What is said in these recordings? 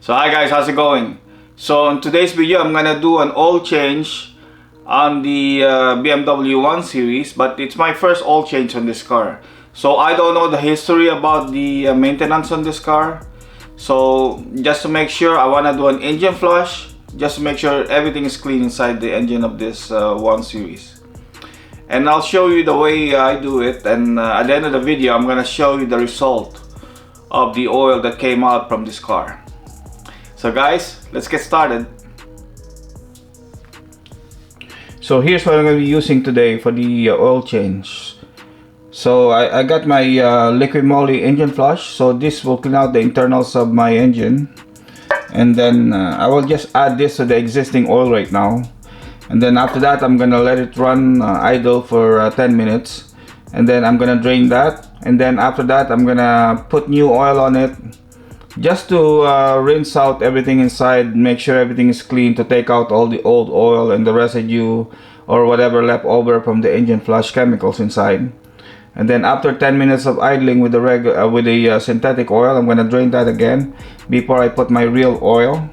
So hi guys, how's it going? So in today's video, I'm gonna do an oil change on the BMW 1 Series, but it's my first oil change on this car. So I don't know the history about the maintenance on this car. So just to make sure, I wanna do an engine flush, just to make sure everything is clean inside the engine of this 1 Series. And I'll show you the way I do it, and at the end of the video, I'm gonna show you the result of the oil that came out from this car. So guys, let's get started. So here's what I'm going to be using today for the oil change. So I got my liqui moly engine flush. So this will clean out the internals of my engine. And then I will just add this to the existing oil right now. And then after that, I'm going to let it run idle for 10 minutes. And then I'm going to drain that. And then after that, I'm going to put new oil on it, just to rinse out everything inside, make sure everything is clean, to take out all the old oil and the residue or whatever left over from the engine flush chemicals inside. And then after 10 minutes of idling with the synthetic oil, I'm going to drain that again before I put my real oil.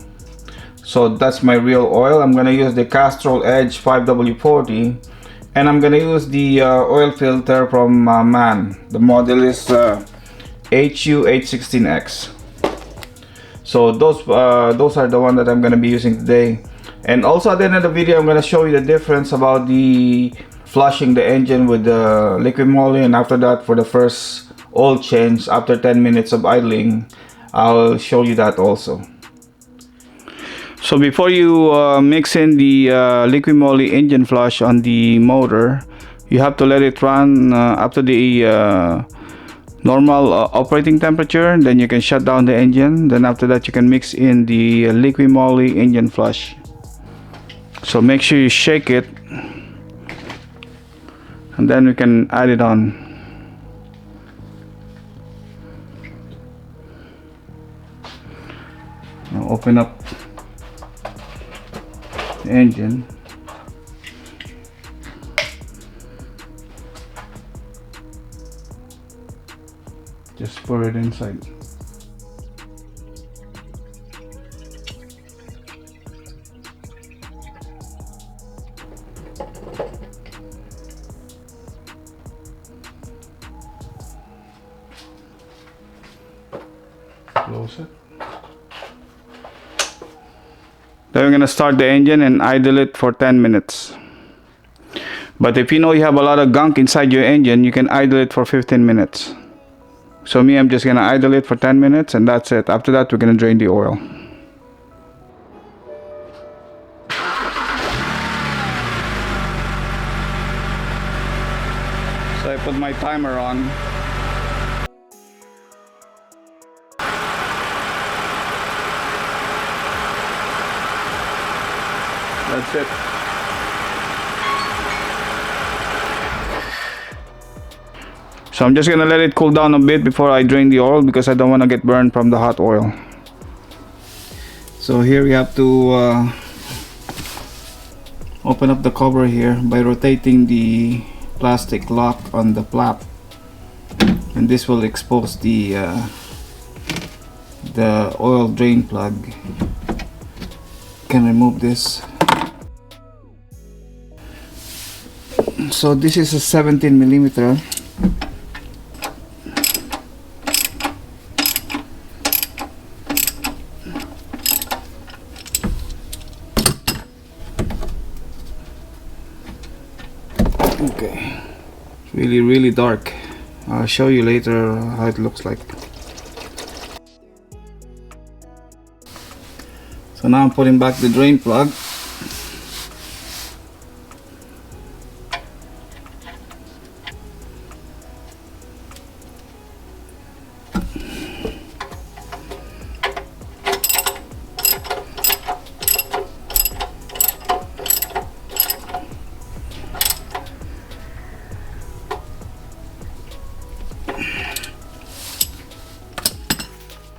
So that's my real oil. I'm going to use the Castrol Edge 5W40, and I'm going to use the oil filter from MAN. The model is HU816X. So those are the one that I'm going to be using today. And also at the end of the video, I'm going to show you the difference about the flushing the engine with the liqui moly, and after that, for the first oil change after 10 minutes of idling, I'll show you that also. So before you mix in the liqui moly engine flush on the motor, you have to let it run up to the normal operating temperature. Then you can shut down the engine. Then after that, you can mix in the liqui moly engine flush. So make sure you shake it, and then we can add it on. Now open up the engine. Just pour it inside. Close it. Then we're going to start the engine and idle it for 10 minutes. But if you know you have a lot of gunk inside your engine, you can idle it for 15 minutes. So me, I'm just going to idle it for 10 minutes, and that's it. After that, we're going to drain the oil. So I put my timer on. That's it. So I'm just gonna let it cool down a bit before I drain the oil, because I don't want to get burned from the hot oil. So here we have to open up the cover here by rotating the plastic lock on the flap, and this will expose the oil drain plug. Can remove this. So this is a 17mm. Okay, it's really dark. I'll show you later how it looks like. So now I'm putting back the drain plug.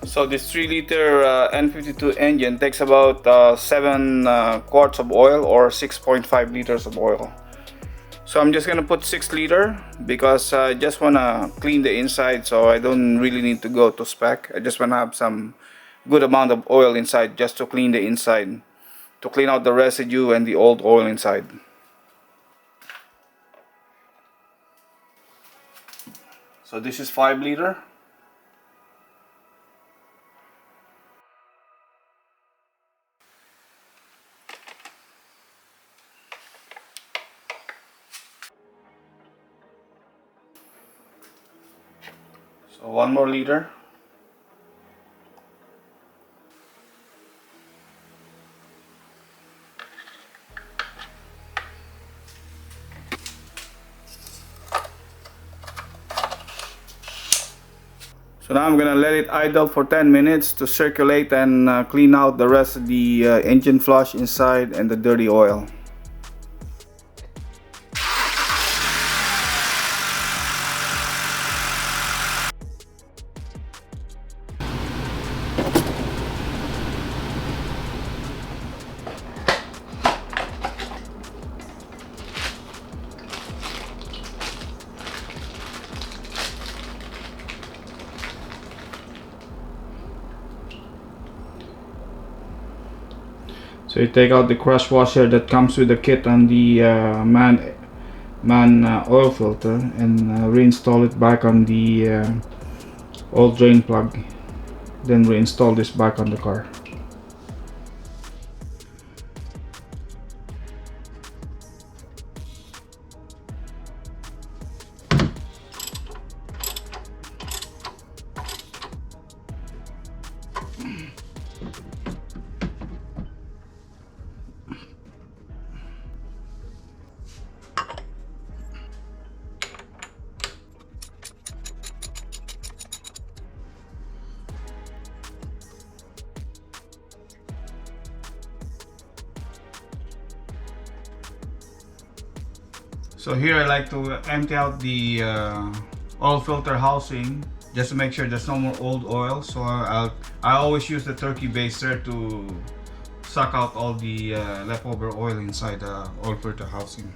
So this 3-liter N52 engine takes about 7 quarts of oil, or 6.5 liters of oil. So I'm just gonna put 6 liter because I just wanna clean the inside, so I don't really need to go to spec. I just wanna have some good amount of oil inside just to clean the inside, to clean out the residue and the old oil inside. So this is 5 liter. So 1 more liter. So now I'm gonna let it idle for 10 minutes to circulate and clean out the rest of the engine flush inside and the dirty oil. So you take out the crush washer that comes with the kit on the man oil filter and reinstall it back on the oil drain plug. Then reinstall this back on the car. So here I like to empty out the oil filter housing just to make sure there's no more old oil. So I always use the turkey baster to suck out all the leftover oil inside the oil filter housing.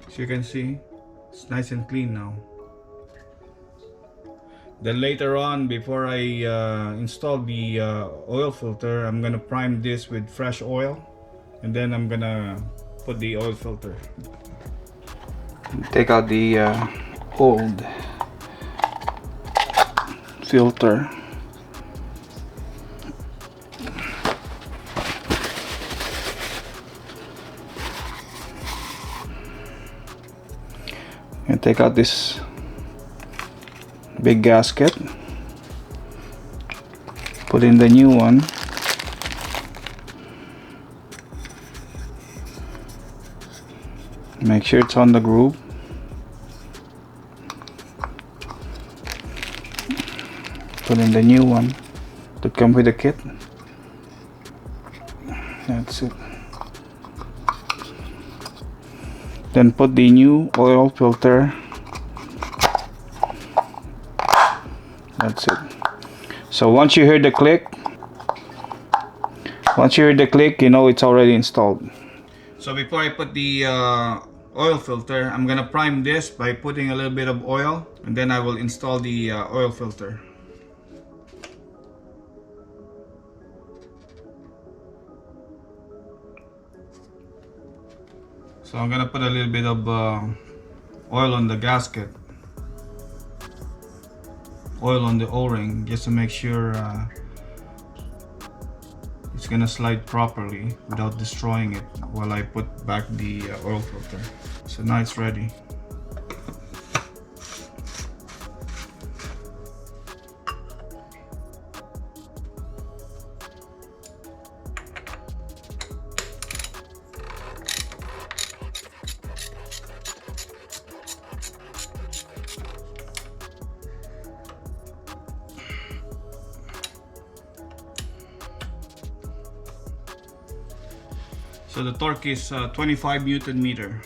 As you can see, it's nice and clean now. Then later on, before I install the oil filter, I'm gonna prime this with fresh oil, and then I'm gonna put the oil filter. Take out the old filter. And take out this big gasket, put in the new one, make sure it's on the groove, put in the new one that comes with the kit. That's it. Then put the new oil filter. That's it. So once you hear the click, you know it's already installed. So before I put the oil filter, I'm gonna prime this by putting a little bit of oil, and then I will install the oil filter. So I'm gonna put a little bit of oil on the gasket, oil on the O-ring, just to make sure it's gonna slide properly without destroying it while I put back the oil filter. So now it's ready. So So the torque is 25 Newton meter.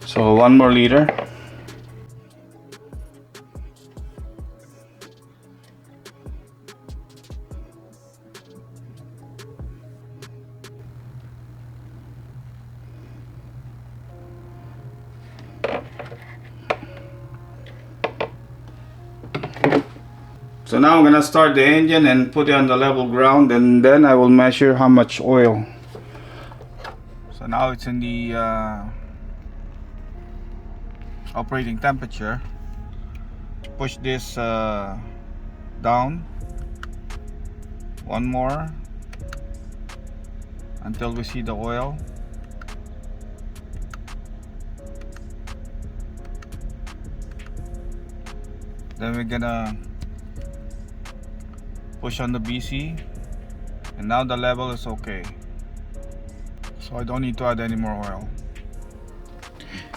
So 1 more liter. So now I'm gonna start the engine and put it on the level ground, and then I will measure how much oil. So now it's in the operating temperature. Push this down 1 more until we see the oil. Then we're gonna push on the BC, and now the level is okay, so I don't need to add any more oil.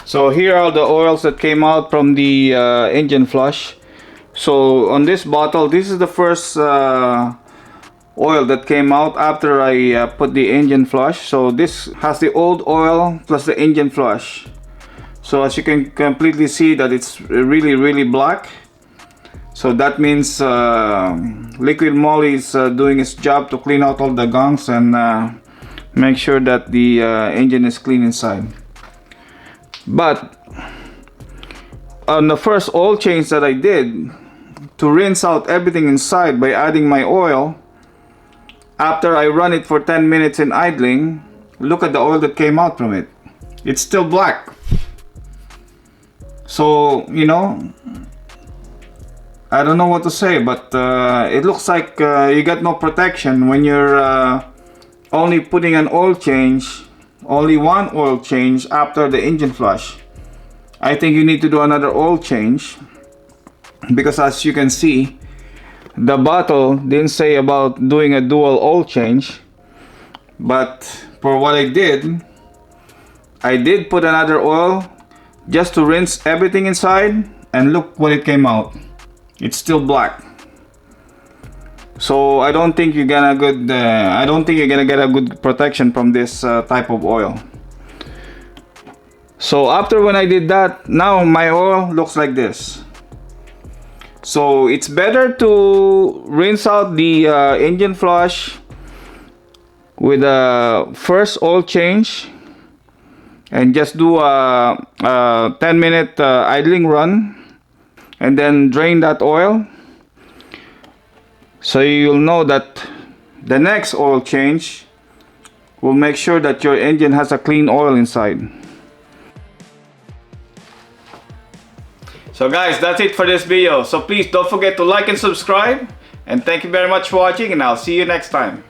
So here are the oils that came out from the engine flush. So on this bottle, this is the first oil that came out after I put the engine flush. So this has the old oil plus the engine flush. So as you can completely see that it's really black. So that means liquid moly is doing its job to clean out all the gunks and make sure that the engine is clean inside. But on the first oil change that I did, to rinse out everything inside by adding my oil, after I run it for 10 minutes in idling, look at the oil that came out from it. It's still black. So, you know, I don't know what to say, but it looks like you got no protection when you're only putting an oil change, only 1 oil change after the engine flush. I think you need to do another oil change, because as you can see, the bottle didn't say about doing a dual oil change. But for what I did put another oil just to rinse everything inside, and look what it came out. It's still black. So I don't think you're gonna get a good protection from this type of oil. So after when I did that, now my oil looks like this. So it's better to rinse out the engine flush with a first oil change and just do a 10-minute idling run, and then drain that oil, so you'll know that the next oil change will make sure that your engine has a clean oil inside. So guys, that's it for this video. So please don't forget to like and subscribe, and thank you very much for watching, and I'll see you next time.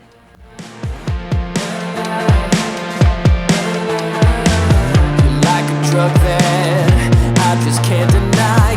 Like a drug that I just can't deny.